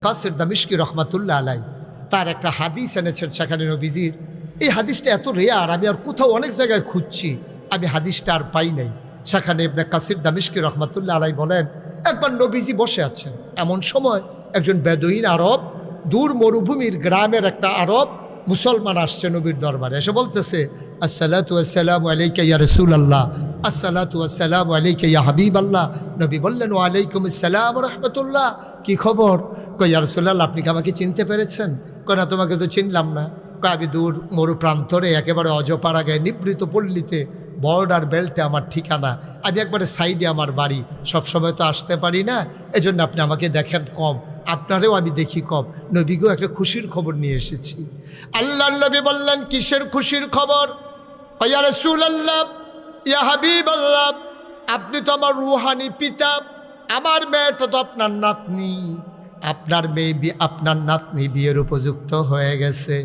কাসির দামিশকি রহমাতুল্লাহ আলাই তার একটা হাদিস এনেছেন, সেখানে নবীজির এই হাদিসটা এত রেয়ার, আমি আর কোথাও অনেক জায়গায় খুঁজছি, আমি হাদিসটা আর পাই নাই। সেখানে ইবনে কাসির দামিশকি রহমাতুল্লাহ আলাই বলেন, একবার নবীজি বসে আছেন, এমন সময় একজন বেদুইন আরব, দূর মরুভূমির গ্রামের একটা আরব মুসলমান আসছে নবীর দরবারে, এসে বলতেছে, আসসালাতু ওয়াসসালামু আলাইকা ইয়া রাসূলুল্লাহ, আসসালাতু ওয়াসসালামু আলাইকা ইয়া হাবিবাল্লাহ। নবী বললেন, ওয়া আলাইকুম আসসালাম ওয়া রাহমাতুল্লাহ, কি খবর? কই ইয়া রাসূলুল্লাহ, আপনি কি আমাকে চিনতে পেরেছেন? কই না, তোমাকে তো চিনলাম না। কই আমি দূর মরু প্রান্তরে একেবারে অজপাড়া গায়ে নিবৃত পল্লীতে বর্ডার বেল্টে আমার ঠিকানা, আমি একবারে সাইডে আমার বাড়ি, সবসময় তো আসতে পারি না, এজন্য আপনি আমাকে দেখেন কম, আপনারেও আমি দেখি কম। নবীকেও একটা খুশির খবর নিয়ে এসেছি। আল্লাহর নবী বললেন, কিসের খুশির খবর? ইয়া রাসূলুল্লাহ, ইয়া হাবিবাল্লাহ, আপনি তো আমার রুহানি পিতা, আমার মেয়েটা তো আপনার নাতনি, আপনার মেয়ে আপনার নাতনি বিয়ের উপযুক্ত হয়ে গেছে।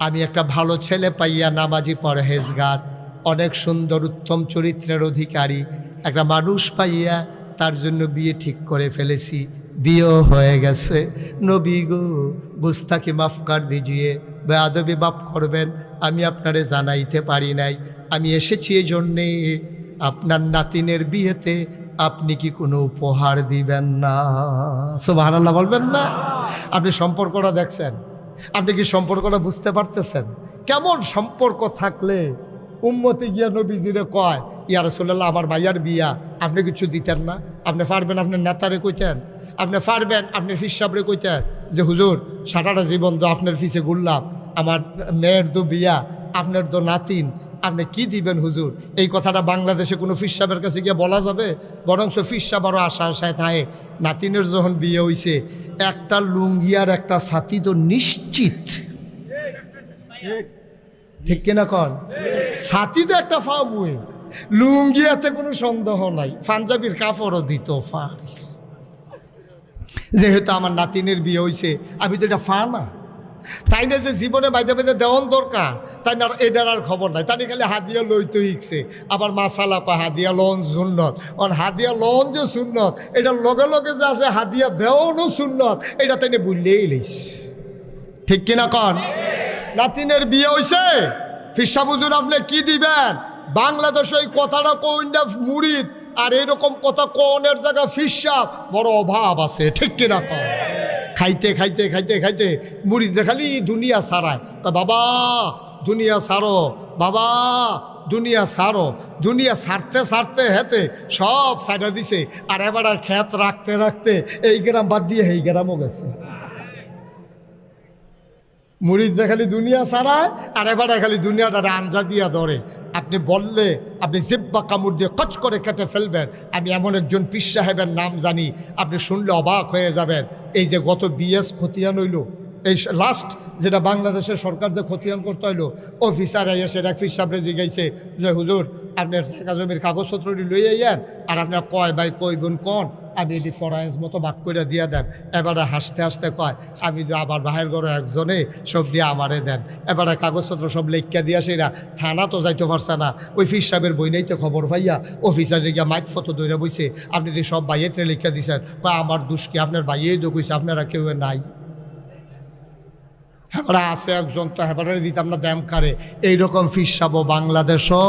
আমি একটা ভালো ছেলে পাইয়া, নামাজি পরহেজগার, অনেক সুন্দর উত্তম চরিত্রের অধিকারী একটা মানুষ পাইয়া তার জন্য বিয়ে ঠিক করে ফেলেছি, বিয়েও হয়ে গেছে। নবী গো, গুস্তাকি মাফ কর দিজিয়ে, বেয়াদবি মাফ করবেন, আমি আপনারে জানাইতে পারি নাই, আমি এসেছি এই জন্যে আপনার নাতিনের বিয়েতে আপনি কি কোনো উপহার দিবেন না? সুবহানাল্লাহ বলবেন না? আপনি সম্পর্কটা দেখছেন, আপনি কি সম্পর্কটা বুঝতে পারতেছেন? কেমন সম্পর্ক থাকলে উম্মতে গিয়া নবীজিরে কয়, ইয়া রাসূলুল্লাহ, আমার ভাইয়ার বিয়া, আপনি কিছু দিতেন না? আপনি পারবেন আপনার নেতারে কইতেন? আপনি পারবেন আপনি ফিস সাহেবরে কইতেন যে হুজুর, সারাটা জীবন তো আপনার ফিসে ঘুরলাম, আমার মেয়ের তো বিয়া, আপনার তো নাতিন, আপনি কি দিবেন হুজুর? এই কথাটা বাংলাদেশে কোনো ফিস সাহেবের কাছে গিয়ে বলা যাবে? বরঞ্চ ফিস সাহেব আরও আশায় থাকে, নাতিনের যখন বিয়ে হইছে একটা লুঙ্গি আর একটা ছাতি তো নিশ্চিত, ঠিক কিনা কন? ছাতি তো একটা ফামুই, লুঙ্গি এতে কোনো সন্দেহ নাই, পাঞ্জাবির কাপড়ও দিত পারি। যেহেতু আমার নাতিনের বিয়ে হয়েছে, আমি তো এটা ফা না, তাই না যে জীবনে বাইদে বাইদে দেওয়ান দরকার, তাই না এটার আর খবর নাই, তাই খালি হাদিয়া লইতে শিখছে। আবার মাসালা কয় হাদিয়া লন সুন্নত, হাদিয়া লন যে সুন্নত, এটার লগে লগে যে আছে হাদিয়া দেওয়ানও সুন্নত, এটা তাই বুঝলেই লিস, ঠিক কিনা কন? নাতিনের বিয়ে হয়েছে, ফিসা হুজুর আপনি কি দিবেন? বাংলাদেশে এই কথাটা কইন না মুরিদ, আর এরকম কথা কোনের জায়গা ফিসা বড় অভাব আছে, ঠিক কিনা কন? খাইতে খাইতে খাইতে খাইতে মুরিদ খালি দুনিয়া ছাড়ায়, তা বাবা দুনিয়া ছাড়ো, বাবা দুনিয়া ছাড়ো, দুনিয়া ছাড়তে ছাড়তে হেতে সব ছাড়া দিছে, আর এবার ক্ষেত রাখতে রাখতে এই গ্রাম বাদ দিয়ে এই গ্রামও গেছে। মুরিদরা খালি দুনিয়া ছাড়ায়, আর এবারে খালি দুনিয়াটা আঞ্জা দিয়া ধরে। আপনি বললে আপনি জিব্বা কামড় দিয়ে কচ করে কেটে ফেলবেন। আমি এমন একজন পীর সাহেবের নাম জানি, আপনি শুনলে অবাক হয়ে যাবেন। এই যে গত বিএস খতিয়ান হইল, এই লাস্ট যেটা বাংলাদেশের সরকার যে খতিয়ান করতে হইলো, অফিসার এসে এক পীর সাহেবরে জিগাইছে যে হুজুর আপনার জায়গা জমির কাগজপত্রটি লইয়ে আইয়েন, আর আপনার কয় ভাই কই বোন কন, আমি এটি ফরাইজ মতো বাক করে দিয়ে দেন। এবারে হাসতে হাসতে কয়, আমি আবার বাহির ঘরে একজনে সব দিয়ে আমারে দেন। এবারে কাগজপত্র সব লেখা দিয়ে আসে না, থানা তো যাইতে পারছে না, ওই ফির সাহেবের বই নেই তো খবর পাইয়া অফিসারে গিয়া মাইক ফটো দৌড়ে বইছে, আপনি যদি সব বাইয়েতে লেখা দিয়েছেন, কয় আমার দোষ কি, আপনার বাইয়েই তো কইছে, আপনারা কেউ নাই। হেবারা আছে একজন, তো হেবারে দিতাম না দ্যাম কারে। এইরকম ফির সাহেব বাংলাদেশও,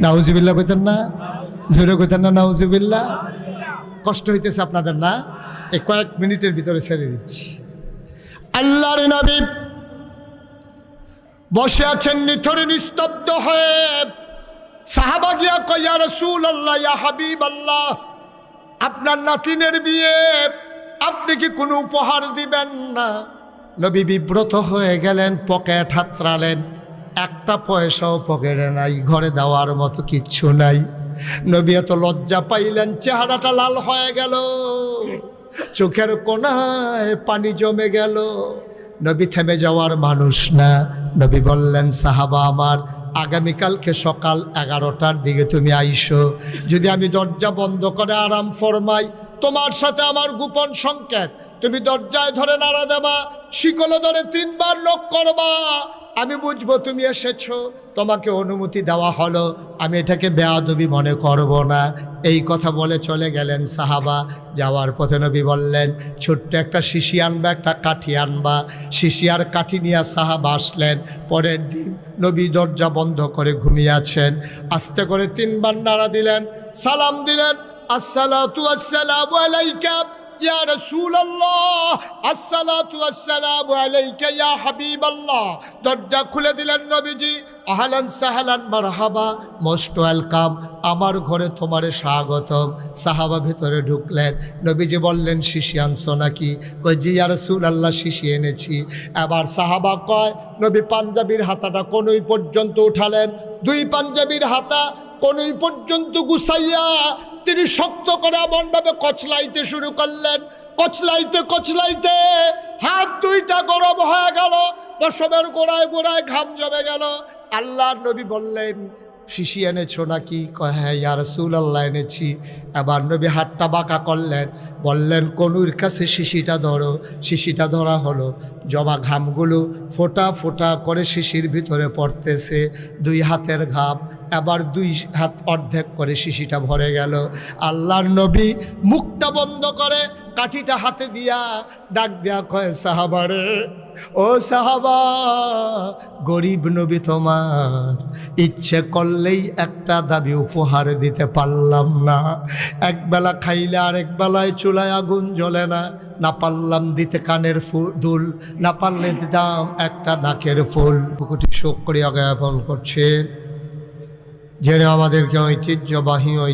নাউজুবিল্লাহ কইতেন না? জোরে কইতেন না নাউজুবিল্লাহ? কষ্ট হইতেছে আপনাদের না? এই কয়েক মিনিটের ভিতরে ছেড়ে দিচ্ছি। আল্লাহর নবী বসে আছেন নিথরে নিস্তব্ধ হয়ে। সাহাবা গিয়া কয়, ইয়া রাসূলুল্লাহ, ইয়া হাবিবাল্লাহ, আপনার নাতিনের বিয়ে, আপনি কি কোনো উপহার দিবেন না? নবী বিব্রত হয়ে গেলেন, পকেট হাতড়ালেন, একটা পয়সাও পকেটে নাই, ঘরে দেওয়ার মতো কিচ্ছু নাই। নবী এত লজ্জা পাইলেন, চেহারাটা লাল হয়ে গেল, চোখের কোণায় পানি জমে গেল। নবী থেমে যাওয়ার মানুষ না। নবী বললেন, সাহাবা আমার, আগামীকালকে সকাল 11টার দিকে তুমি আইসো। যদি আমি দরজা বন্ধ করে আরাম ফরমাই, তোমার সাথে আমার গোপন সংকেত, তুমি দরজায় ধরে নাড়া দেবা, শিকল ধরে 3 বার নক করবা, আমি বুঝবো তুমি এসেছো, তোমাকে অনুমতি দেওয়া হলো, আমি এটাকে বেয়াদবি মনে করব না। এই কথা বলে চলে গেলেন সাহাবা। যাওয়ার পথে নবী বললেন, ছোট্ট একটা শিশি আনবা, একটা কাঠি আনবা। শিশি আর কাঠি নিয়ে সাহাবা আসলেন। পরের দিন নবী দরজা বন্ধ করে ঘুমিয়ে আছেন। আস্তে করে 3 বার নাড়া দিলেন, সালাম দিলেন, আসসালাতু আসসালামু আলাইকা ইয়া রাসূলুল্লাহ, আসসালাতু আসসালামু আলাইকা ইয়া হাবিবাল্লাহ। দরজা খুলে দিলেন নবীজি। আহলান সাহলান মারহাবা, মোস্ট ওয়েলকাম, আমার ঘরে তোমারে স্বাগতম। সাহাবা ভেতরে ঢুকলেন। নবীজি বললেন, শিশি আনছো নাকি? কই জি ইয়া রাসূলুল্লাহ, শিশি এনেছি। এবার সাহাবা কয়, নবী পাঞ্জাবির হাতাটা কোনই পর্যন্ত উঠালেন। 2 পাঞ্জাবির হাতা কোনই পর্যন্ত গুছাইয়া তিনি শক্ত করে এমনভাবে কচলাইতে শুরু করলেন। কচলাইতে কচলাইতে হাত 2টা গরম হয়ে গেল, পশমের গোড়ায় গোড়ায় ঘাম জমে গেল। আল্লাহর নবী বললেন, শিশি এনেছো নাকি? কয় হ্যাঁ ইয়া রাসূলুল্লাহ এনেছি। এবার নবী হাতটা বাঁকা করলেন, বললেন, কনুর কাছে শিশিটা ধরো। শিশিটা ধরা হলো। জমা ঘামগুলো ফোঁটা ফোঁটা করে শিশির ভিতরে পড়তেছে। 2 হাতের ঘাম। এবার 2 হাত অর্ধেক করে শিশিটা ভরে গেল। আল্লাহর নবী মুখটা বন্ধ করে কাঠিটা হাতে দিয়া ডাক দেয়া কয়, সাহাবারে, ও সাহাবা, গরিব নবী তোমার, ইচ্ছে করলেই একটা দাবি উপহার দিতে পারলাম না। একবেলা খাইলে আরেক বেলায় চুলায় আগুন জ্বলে না। না পারলাম দিতে কানের দুল, না পারলে দিতাম একটা নাকের ফুল। কোটি শুকরিয়া জ্ঞাপন করছে, জেনে আমাদেরকে ঐতিহ্যবাহী